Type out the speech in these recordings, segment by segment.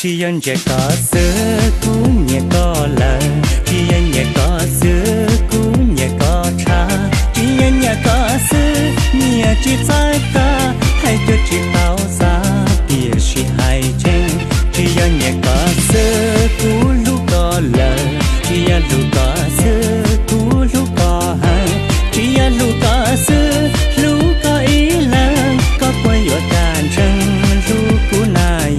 chỉ anh chỉ có xưa cũng nhẹ có lời chỉ anh nhẹ có xưa cũng nhẹ có cha chỉ anh nhẹ có xưa nhẹ chỉ sai ta hay cho chỉ tao xa bia chỉ hay chăng chỉ anh nhẹ có xưa cũng lúc có lời chỉ anh lúc có xưa cũng lúc có hay chỉ anh lúc có xưa lúc có ý lời có quay ở đàn chân lúc cũng nai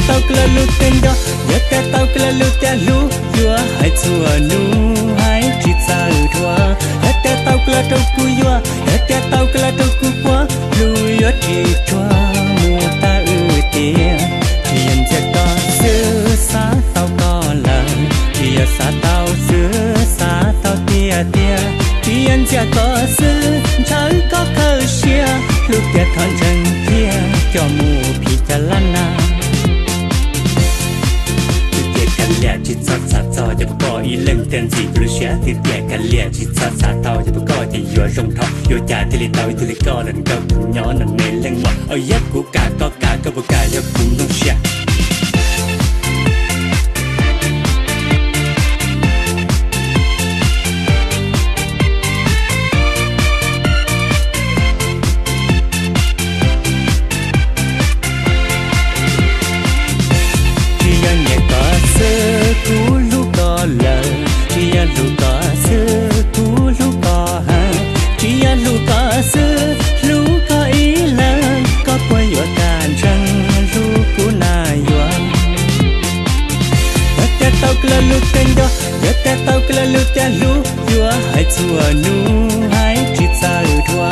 tao cứ lu tên đó, nhớ ta tao cứ lu tên lu, vừa hai chùa nu hai chỉ sao thua, nhớ ta tao cứ trâu cú vừa, nhớ ta tao cứ trâu cú quá, lu nhớ chỉ chua mùa ta tiền, chỉ anh chỉ có xưa xa tao có lần, chỉ xa tao xưa xa tao tia tia, chỉ anh chỉ có xưa chẳng có cơ xia, lu tia thon chân kia cho mùa phi cha lana. Lẽ chỉ cho xa cho để có ý lần tên gì rồi sẽ thì lẽ cả lẽ chỉ cho xa tao để có thì vừa rong thọ vừa trả thì lấy tao thì lấy co lần câu nhỏ nằm nề lên mặt ở giấc của cả có bờ cả giấc cũng nông xe cú lúc có lời chỉ anh lúc có xưa cú lúc có hàng chỉ anh lúc có xưa lúc có ý lời có quay ở đàn chân lúc cú nai yuan đất tao cứ lúc tên đó đất tao cứ lúc tên lúc vừa hai chùa nu hai chỉ sao thua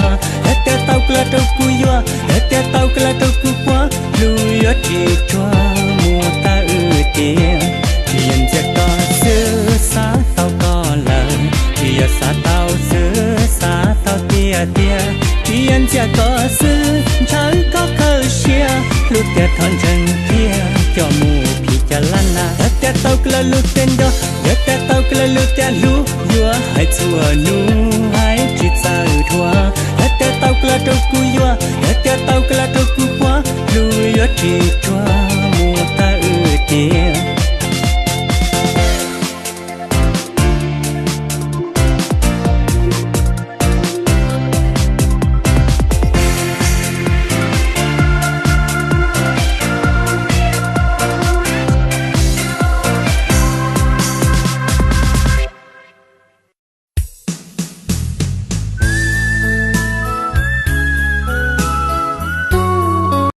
đất tao cứ trâu cú vừa đất tao cứ trâu cú quá lui ở chỉ chua mùa ta tiền chỉ anh chỉ có xưa xa tao có lời chỉ xa tao xưa xa tao tia tia chỉ anh chỉ có xưa chẳng có cơ xia lúc tia thon chân kia cho mùa phi cha lana đất tao cứ lúc tên đó đất tao cứ lúc tia lúc vừa hai chùa nu hai chỉ sao thua đất tao cứ trâu cú vừa đất tao cứ trâu cú quá lui ở chỉ